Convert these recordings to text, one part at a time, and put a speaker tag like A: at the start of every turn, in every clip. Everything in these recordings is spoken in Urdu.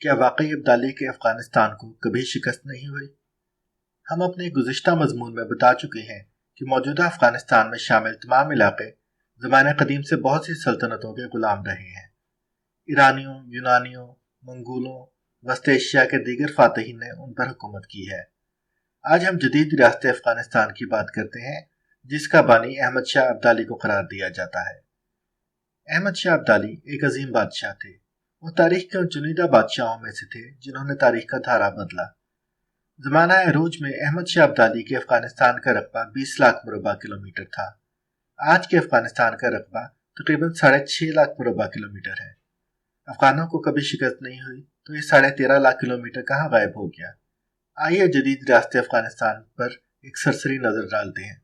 A: کیا واقعی ابدالی کے افغانستان کو کبھی شکست نہیں ہوئی؟ ہم اپنے گزشتہ مضمون میں بتا چکے ہیں کہ موجودہ افغانستان میں شامل تمام علاقے زمانہ قدیم سے بہت سی سلطنتوں کے غلام رہے ہیں۔ ایرانیوں، یونانیوں، منگولوں، وسط ایشیا کے دیگر فاتحین نے ان پر حکومت کی ہے۔ آج ہم جدید ریاست افغانستان کی بات کرتے ہیں، جس کا بانی احمد شاہ ابدالی کو قرار دیا جاتا ہے۔ احمد شاہ ابدالی ایک عظیم بادشاہ تھے۔ وہ تاریخ کے ان چنیدہ بادشاہوں میں سے تھے جنہوں نے تاریخ کا دھارا بدلا۔ زمانہ عروج میں احمد شاہ ابدالی کے افغانستان کا رقبہ 20 لاکھ مربع کلومیٹر تھا۔ آج کے افغانستان کا رقبہ تقریباً 6.5 لاکھ مربع کلومیٹر ہے۔ افغانوں کو کبھی شکست نہیں ہوئی تو یہ 13.5 لاکھ کلومیٹر کہاں غائب ہو گیا؟ آئیے جدید ریاست افغانستان پر ایک سرسری نظر ڈالتے ہیں۔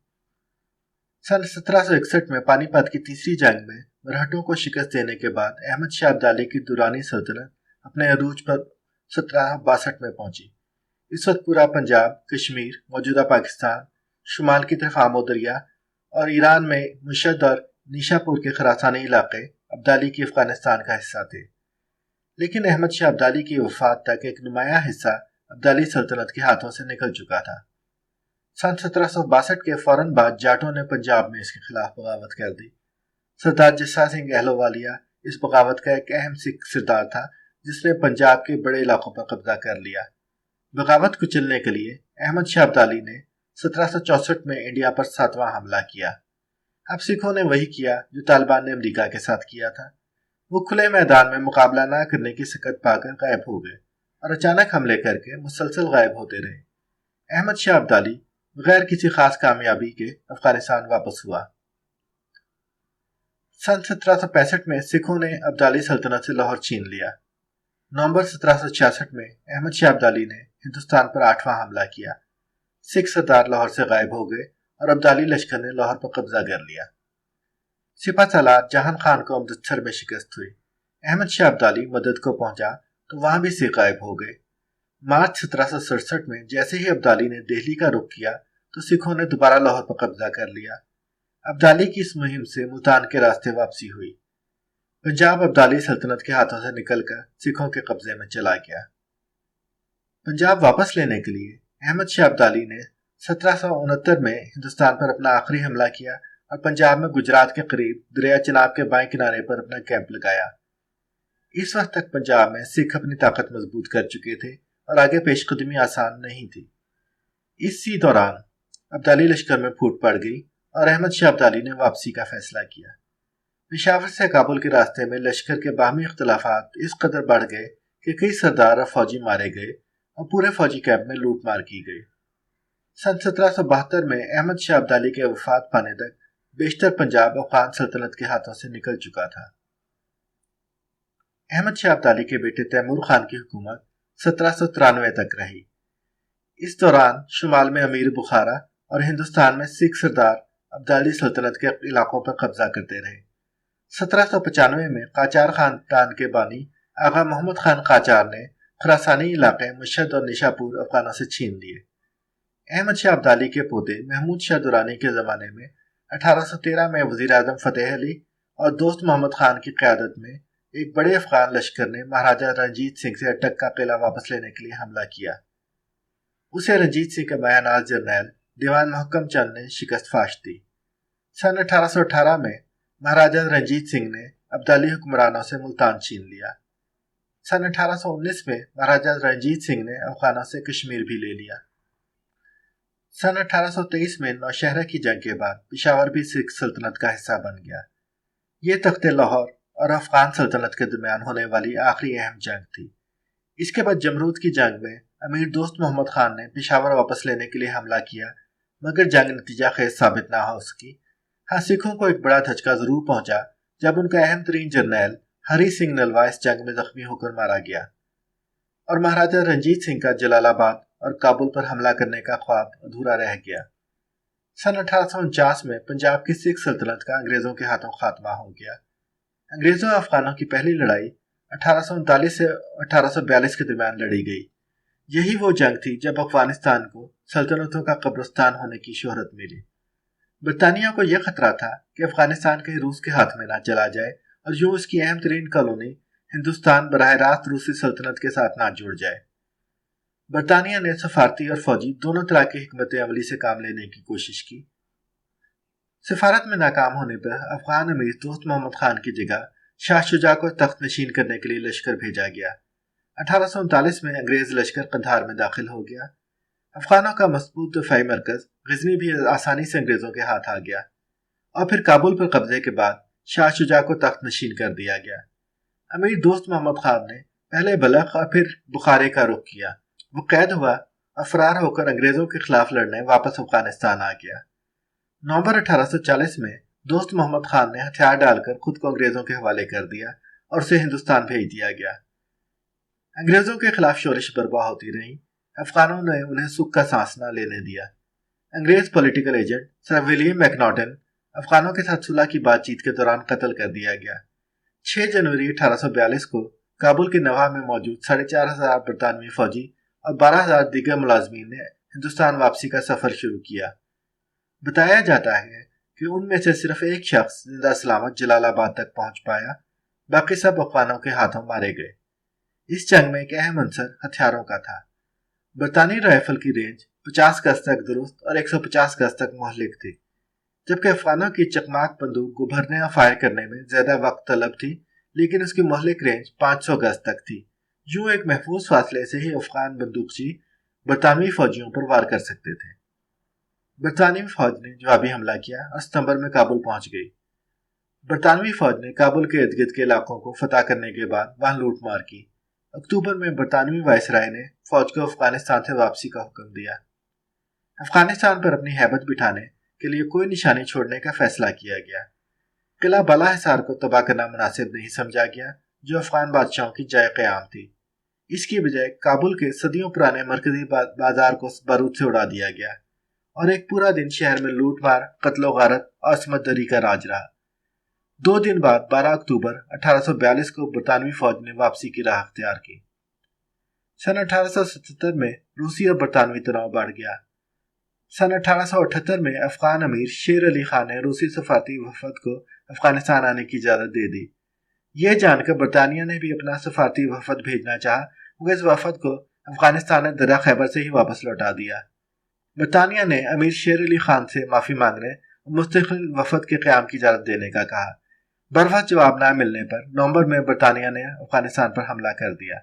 A: سن 1761 میں پانی پت کی تیسری جنگ میں مرہٹوں کو شکست دینے کے بعد احمد شاہ ابدالی کی دورانی سلطنت اپنے عروج پر 1762 میں پہنچی۔ اس وقت پورا پنجاب، کشمیر، موجودہ پاکستان، شمال کی طرف آمو دریا اور ایران میں مشہد اور نیشا پور کے خراسانی علاقے ابدالی کی افغانستان کا حصہ تھے۔ لیکن احمد شاہ ابدالی کی وفات تک ایک نمایاں حصہ ابدالی سلطنت کے ہاتھوں سے نکل چکا تھا۔ سن 1762 کے فوراً بعد جاٹوں نے پنجاب میں اس کے خلاف بغاوت کر دی۔ سردار جسا سنگھ اہلووالیہ اس بغاوت کا ایک اہم سکھ سردار تھا جس نے پنجاب کے بڑے علاقوں پر قبضہ کر لیا۔ بغاوت کو چلنے کے لیے احمد شاہ ابدالی نے 1764 میں انڈیا پر 7واں حملہ کیا۔ اب سکھوں نے وہی کیا جو طالبان نے امریکہ کے ساتھ کیا تھا۔ وہ کھلے میدان میں مقابلہ نہ کرنے کی سکت پا کر غائب ہو گئے اور اچانک حملے کر کے مسلسل غائب ہوتے رہے۔ احمد شاہ ابدالی بغیر کسی خاص کامیابی کے افغانستان واپس ہوا۔ سن 1765 میں سکھوں نے ابدالی سلطنت سے لاہور چھین لیا۔ نومبر 1766 میں احمد شاہ ابدالی نے ہندوستان پر 8واں حملہ کیا۔ سکھ سردار لاہور سے غائب ہو گئے اور ابدالی لشکر نے لاہور پر قبضہ کر لیا۔ سپہ سالار جہان خان کو امرتسر میں شکست ہوئی۔ احمد شاہ ابدالی مدد کو پہنچا تو وہاں بھی سکھ غائب ہو گئے۔ مارچ 1767 میں جیسے ہی ابدالی نے دہلی کا رخ کیا تو سکھوں نے دوبارہ لاہور پر قبضہ کر لیا۔ ابدالی کی اس مہم سے ملتان کے راستے واپسی ہوئی۔ پنجاب ابدالی سلطنت کے ہاتھوں سے نکل کر سکھوں کے قبضے میں چلا گیا۔ پنجاب واپس لینے کے لیے احمد شاہ ابدالی نے 1769 میں ہندوستان پر اپنا آخری حملہ کیا اور پنجاب میں گجرات کے قریب دریا چناب کے بائیں کنارے پر اپنا کیمپ لگایا۔ اس وقت تک پنجاب میں سکھ اپنی طاقت مضبوط کر چکے تھے اور آگے پیش قدمی آسان نہیں تھی۔ اسی دوران ابدالی لشکر میں پھوٹ پڑ گئی اور احمد شاہ ابدالی نے واپسی کا فیصلہ کیا۔ پشاور سے کابل کے راستے میں لشکر کے باہمی اختلافات اس قدر بڑھ گئے کہ کئی سردار اور فوجی مارے گئے اور پورے فوجی کیمپ میں لوٹ مار کی گئی۔ سن 1772 میں احمد شاہ ابدالی کے وفات پانے تک بیشتر پنجاب افغان سلطنت کے ہاتھوں سے نکل چکا تھا۔ احمد شاہ ابدالی کے بیٹے تیمور خان کی حکومت 1793 تک رہی۔ اس دوران شمال میں امیر بخارا اور ہندوستان میں سکھ سردار ابدالی سلطنت کے علاقوں پر قبضہ کرتے رہے۔ 1795 میں قاجار خاندان کے بانی آغا محمد خان قاجار نے خراسانی علاقے مشہد اور نیشاپور افغانوں سے چھین لیے۔ احمد شاہ ابدالی کے پوتے محمود شاہ درانی کے زمانے میں 1813 میں وزیر اعظم فتح علی اور دوست محمد خان کی قیادت میں ایک بڑے افغان لشکر نے مہاراجہ رنجیت سنگھ سے اٹک کا قلعہ واپس لینے کے لیے حملہ کیا۔ اسے رنجیت سنگھ کے مایہ ناز جرنیل دیوان محکم چند نے شکست فاش دی۔ سن 1818 میں مہاراجہ رنجیت سنگھ نے ابدالی حکمرانوں سے ملتان چھین لیا۔ سن 1819 میں مہاراجہ رنجیت سنگھ نے افغانوں سے کشمیر بھی لے لیا۔ سن 1823 میں نوشہرہ کی جنگ کے بعد پشاور بھی سکھ سلطنت کا حصہ بن گیا۔ یہ تخت لاہور اور افغان سلطنت کے درمیان ہونے والی آخری اہم جنگ تھی۔ اس کے بعد جمرود کی جنگ میں امیر دوست محمد خان نے پشاور واپس لینے کے لیے حملہ کیا، مگر جنگ نتیجہ خیز ثابت نہ ہو سکی۔ ہاں، سکھوں کو ایک بڑا دھچکا ضرور پہنچا جب ان کا اہم ترین جرنیل ہری سنگھ نلوا اس جنگ میں زخمی ہو کر مارا گیا اور مہاراجہ رنجیت سنگھ کا جلال آباد اور کابل پر حملہ کرنے کا خواب ادھورا رہ گیا۔ سن 1849 میں پنجاب کی سکھ سلطنت کا انگریزوں کے ہاتھوں خاتمہ ہو گیا۔ انگریزوں اور افغانوں کی پہلی لڑائی 1839 سے 1842 کے درمیان لڑی گئی۔ یہی وہ جنگ تھی جب افغانستان کو سلطنتوں کا قبرستان ہونے کی شہرت ملی۔ برطانیہ کو یہ خطرہ تھا کہ افغانستان کہیں روس کے ہاتھ میں نہ چلا جائے اور یوں اس کی اہم ترین کالونی ہندوستان براہ راست روسی سلطنت کے ساتھ نہ جڑ جائے۔ برطانیہ نے سفارتی اور فوجی دونوں طرح کی حکمت عملی سے کام لینے کی کوشش کی۔ سفارت میں ناکام ہونے پر افغان امیر دوست محمد خان کی جگہ شاہ شجاع کو تخت نشین کرنے کے لیے لشکر بھیجا گیا۔ 1839 میں انگریز لشکر قندھار میں داخل ہو گیا۔ افغانوں کا مضبوط دفاعی مرکز غزنی بھی آسانی سے انگریزوں کے ہاتھ آ گیا، اور پھر کابل پر قبضے کے بعد شاہ شجاع کو تخت نشین کر دیا گیا۔ امیر دوست محمد خان نے پہلے بلخ اور پھر بخارے کا رخ کیا۔ وہ قید ہوا اور فرار ہو کر انگریزوں کے خلاف لڑنے واپس افغانستان آ گیا۔ نومبر 1840 میں دوست محمد خان نے ہتھیار ڈال کر خود کو انگریزوں کے حوالے کر دیا اور اسے ہندوستان بھیج دیا گیا۔ انگریزوں کے خلاف شورش برپا ہوتی رہی۔ افغانوں نے انہیں سکھ کا سانس نہ لینے دیا۔ انگریز پولیٹیکل ایجنٹ سر ولیم میکناٹن افغانوں کے ساتھ صلح کی بات چیت کے دوران قتل کر دیا گیا۔ 6 جنوری 1842 کو کابل کے نواح میں موجود 4500 برطانوی فوجی اور 12,000 دیگر ملازمین نے ہندوستان واپسی کا سفر شروع کیا۔ بتایا جاتا ہے کہ ان میں سے صرف ایک شخص زندہ سلامت جلال آباد تک پہنچ پایا، باقی سب افغانوں کے ہاتھوں مارے گئے۔ اس جنگ میں ایک اہم عنصر ہتھیاروں کا تھا۔ برطانوی رائفل کی رینج 50 گز تک درست اور 150 گز تک مہلک تھی، جبکہ افغانوں کی چکماک بندوق کو بھرنے اور فائر کرنے میں زیادہ وقت طلب تھی، لیکن اس کی مہلک رینج 500 گز تک تھی۔ یوں ایک محفوظ فاصلے سے ہی افغان بندوقچی برطانوی فوجیوں پر وار کر سکتے تھے۔ برطانوی فوج نے جوابی حملہ کیا اور ستمبر میں کابل پہنچ گئی۔ برطانوی فوج نے کابل کے ارد گرد کے علاقوں کو فتح کرنے کے بعد وہاں لوٹ مار کی۔ اکتوبر میں برطانوی وائسرائے نے فوج کو افغانستان سے واپسی کا حکم دیا۔ افغانستان پر اپنی ہیبت بٹھانے کے لیے کوئی نشانی چھوڑنے کا فیصلہ کیا گیا۔ قلعہ بالا حصار کو تباہ کرنا مناسب نہیں سمجھا گیا، جو افغان بادشاہوں کی جائے قیام تھی۔ اس کی بجائے کابل کے صدیوں پرانے مرکزی بازار کو بارود سے اڑا دیا گیا، اور ایک پورا دن شہر میں لوٹ مار، قتل و غارت اور عصمت دری کا راج رہا۔ 2 دن بعد 12 اکتوبر 1842 کو برطانوی فوج نے واپسی کی راہ اختیار کی۔ سن 1877 میں روسی اور برطانوی تناؤ بڑھ گیا۔ سن 1878 میں افغان امیر شیر علی خان نے روسی سفارتی وفد کو افغانستان آنے کی اجازت دے دی۔ یہ جان کر برطانیہ نے بھی اپنا سفارتی وفد بھیجنا چاہا، مگر اس وفد کو افغانستان نے دریا خیبر سے ہی واپس لوٹا دیا۔ برطانیہ نے امیر شیر علی خان سے معافی مانگنے اور مستقل وفد کے قیام کی اجازت دینے کا کہا۔ بروقت جواب نہ ملنے پر نومبر میں برطانیہ نے افغانستان پر حملہ کر دیا۔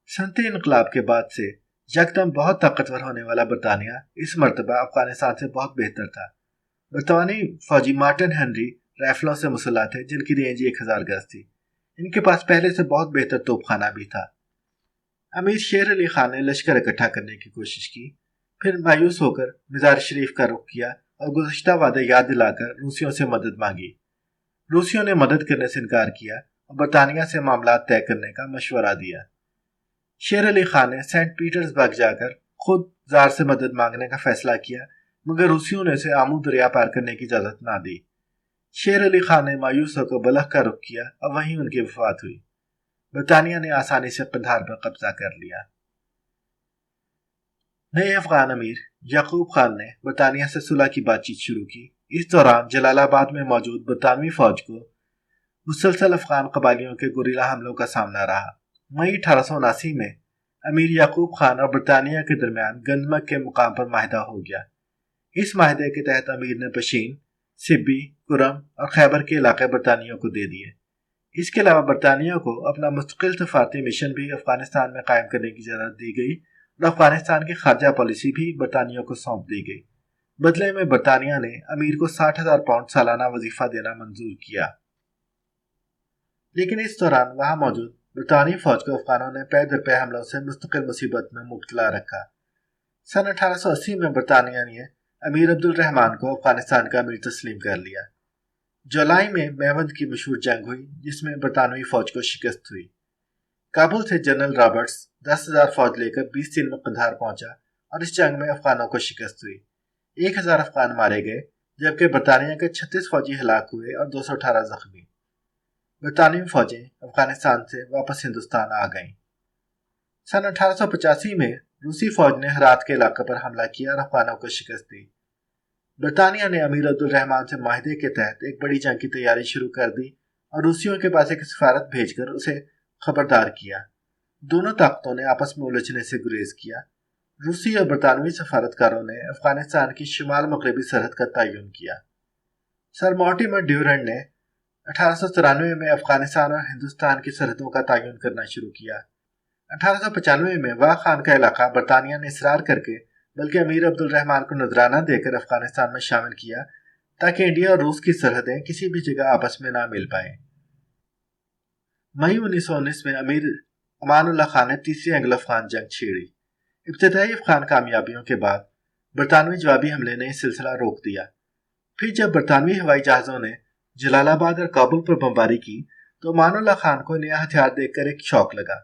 A: صنعتی انقلاب کے بعد سے یکدم بہت طاقتور ہونے والا برطانیہ اس مرتبہ افغانستان سے بہت بہتر تھا۔ برطانوی فوجی مارٹن ہنری رائفلوں سے مسلح تھے، جن کی رینج 1000 گز تھی۔ ان کے پاس پہلے سے بہت بہتر توپ خانہ بھی تھا۔ امیر شیر علی خان نے لشکر اکٹھا کرنے کی کوشش کی، پھر مایوس ہو کر مزار شریف کا رخ کیا اور گزشتہ وعدے یاد دلا کر روسیوں سے مدد مانگی۔ روسیوں نے مدد کرنے سے انکار کیا اور برطانیہ سے معاملات طے کرنے کا مشورہ دیا۔ شیر علی خان نے سینٹ پیٹرز برگ جا کر خود زار سے مدد مانگنے کا فیصلہ کیا، مگر روسیوں نے اسے آمو دریا پار کرنے کی اجازت نہ دی۔ شیر علی خان نے مایوس ہو کر بلخ کا رخ کیا اور وہیں ان کی وفات ہوئی۔ برطانیہ نے آسانی سے قندھار پر قبضہ کر لیا۔ نئے افغان امیر یعقوب خان نے برطانیہ سے صلح کی بات چیت شروع کی۔ اس دوران جلال آباد میں موجود برطانوی فوج کو مسلسل افغان قبائلیوں کے گوریلا حملوں کا سامنا رہا۔ مئی 1879 میں امیر یعقوب خان اور برطانیہ کے درمیان گندمک کے مقام پر معاہدہ ہو گیا۔ اس معاہدے کے تحت امیر نے پشین، سبی، کرم اور خیبر کے علاقے برطانیہ کو دے دیے۔ اس کے علاوہ برطانیہ کو اپنا مستقل سفارتی مشن بھی افغانستان میں قائم کرنے کی اجازت دی گئی اور افغانستان کی خارجہ پالیسی بھی برطانیہ کو سونپ دی گئی۔ بدلے میں برطانیہ نے امیر کو 60,000 پاؤنڈ سالانہ وظیفہ دینا منظور کیا۔ لیکن اس دوران وہاں موجود برطانوی فوج کو افغانوں نے پے در پے حملوں سے مستقل مصیبت میں مبتلا رکھا۔ سن 1880 میں برطانیہ نے امیر عبد الرحمان کو افغانستان کا امیر تسلیم کر لیا۔ جولائی میں میوند کی مشہور جنگ ہوئی، جس میں برطانوی فوج کو شکست ہوئی۔ کابل سے جنرل رابرٹس 10,000 فوج لے کر 20 دن میں قندھار پہنچا اور اس جنگ میں افغانوں کو شکست ہوئی۔ 1000 افغان مارے گئے، جبکہ برطانیہ کے 36 فوجی ہلاک ہوئے اور 218 زخمی۔ برطانوی فوجیں افغانستان سے واپس ہندوستان آ گئیں۔ سن 1885 میں روسی فوج نے ہرات کے علاقے پر حملہ کیا اور افغانوں کو شکست دی۔ برطانیہ نے امیر عبد الرحمان سے معاہدے کے تحت ایک بڑی جنگ کی تیاری شروع کر دی اور روسیوں کے پاس ایک سفارت بھیج کر اسے خبردار کیا۔ دونوں طاقتوں نے آپس میں الجھنے سے گریز کیا۔ روسی اور برطانوی سفارتکاروں نے افغانستان کی شمال مغربی سرحد کا تعین کیا۔ سر مارٹیمر ڈیورنڈ نے 1893 میں افغانستان اور ہندوستان کی سرحدوں کا تعین کرنا شروع کیا۔ 1895 میں واغ خان کا علاقہ برطانیہ نے اصرار کر کے بلکہ امیر عبد الرحمان کو نذرانہ دے کر افغانستان میں شامل کیا تاکہ انڈیا اور روس کی سرحدیں کسی بھی جگہ آپس میں نہ مل پائیں۔ مئی 1919 میں امیر امان اللہ خان نے تیسری انگلو افغان جنگ چھیڑی۔ ابتدائی افغان کامیابیوں کے بعد برطانوی جوابی حملے نے یہ سلسلہ روک دیا۔ پھر جب برطانوی ہوائی جہازوں نے جلال آباد اور کابل پر بمباری کی تو امان اللہ خان کو نیا ہتھیار دیکھ کر ایک شوق لگا۔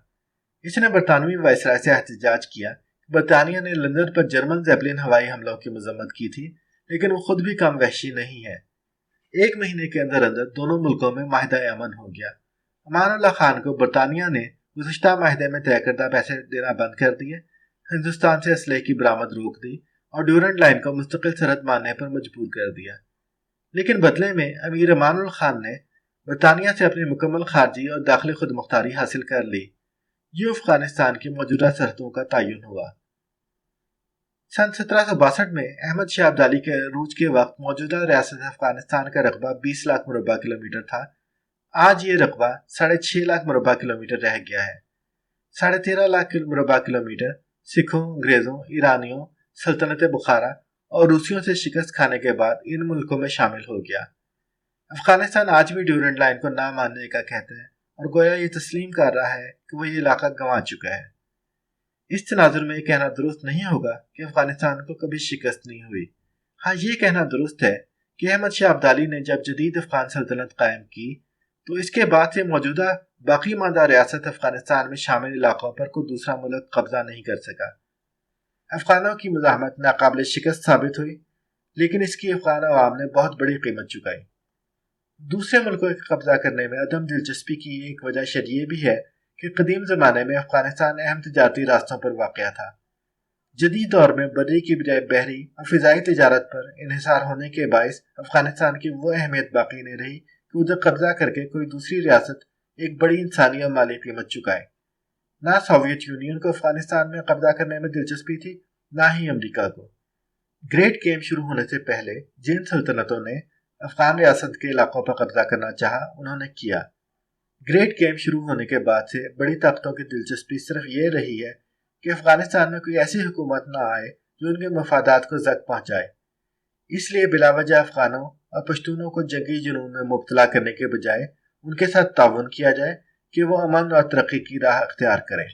A: اس نے برطانوی وائسرائے سے احتجاج کیا کہ برطانیہ نے لندن پر جرمن زیپلن ہوائی حملوں کی مذمت کی تھی، لیکن وہ خود بھی کم وحشی نہیں ہے۔ ایک مہینے کے اندر اندر دونوں ملکوں میں معاہدہ امن ہو گیا۔ امان اللہ خان کو برطانیہ نے گزشتہ معاہدے میں طے کردہ پیسے دینا بند کر دیے، ہندوستان سے اسلحے کی برآمد روک دی اور ڈیورنڈ لائن کو مستقل سرحد ماننے پر مجبور کر دیا۔ لیکن بدلے میں امیر امان اللہ خان نے برطانیہ سے اپنی مکمل خارجی اور داخلی خود مختاری حاصل کر لی۔ یہ افغانستان کی موجودہ سرحدوں کا تعین ہوا۔ سن 1762 میں احمد شاہ ابدالی کے عروج کے وقت موجودہ ریاست افغانستان کا رقبہ 20 لاکھ مربع کلومیٹر تھا۔ آج یہ رقبہ 6.5 لاکھ مربع کلومیٹر رہ گیا ہے۔ 13.5 لاکھ مربع کلومیٹر سکھوں، انگریزوں، ایرانیوں، سلطنت بخارا اور روسیوں سے شکست کھانے کے بعد ان ملکوں میں شامل ہو گیا۔ افغانستان آج بھی ڈیورنڈ لائن کو نہ ماننے کا کہتا ہے اور گویا یہ تسلیم کر رہا ہے کہ وہ یہ علاقہ گنوا چکا ہے۔ اس تناظر میں یہ کہنا درست نہیں ہوگا کہ افغانستان کو کبھی شکست نہیں ہوئی۔ ہاں، یہ کہنا درست ہے کہ احمد شاہ ابدالی نے جب جدید افغان سلطنت قائم کی تو اس کے بعد سے موجودہ باقی ماندہ ریاست افغانستان میں شامل علاقوں پر کوئی دوسرا ملک قبضہ نہیں کر سکا۔ افغانوں کی مزاحمت ناقابل شکست ثابت ہوئی، لیکن اس کی افغان عوام نے بہت بڑی قیمت چکائی۔ دوسرے ملکوں کے قبضہ کرنے میں عدم دلچسپی کی ایک وجہ شاید یہ بھی ہے کہ قدیم زمانے میں افغانستان اہم تجارتی راستوں پر واقع تھا۔ جدید دور میں بری کی بجائے بحری اور فضائی تجارت پر انحصار ہونے کے باعث افغانستان کی وہ اہمیت باقی نہیں رہی کہ ادھر قبضہ کر کے کوئی دوسری ریاست ایک بڑی انسانی اور مالی قیمت چکائے۔ نہ سوویت یونین کو افغانستان میں قبضہ کرنے میں دلچسپی تھی، نہ ہی امریکہ کو۔ گریٹ گیم شروع ہونے سے پہلے جن سلطنتوں نے افغان ریاست کے علاقوں پر قبضہ کرنا چاہا انہوں نے کیا۔ گریٹ گیم شروع ہونے کے بعد سے بڑی طاقتوں کی دلچسپی صرف یہ رہی ہے کہ افغانستان میں کوئی ایسی حکومت نہ آئے جو ان کے مفادات کو زد پہنچائے۔ اس لیے بلا وجہ افغانوں اور پشتونوں کو جنگی جنون میں مبتلا کرنے کے بجائے ان کے ساتھ تعاون کیا جائے کہ وہ امن اور ترقی کی راہ اختیار کریں۔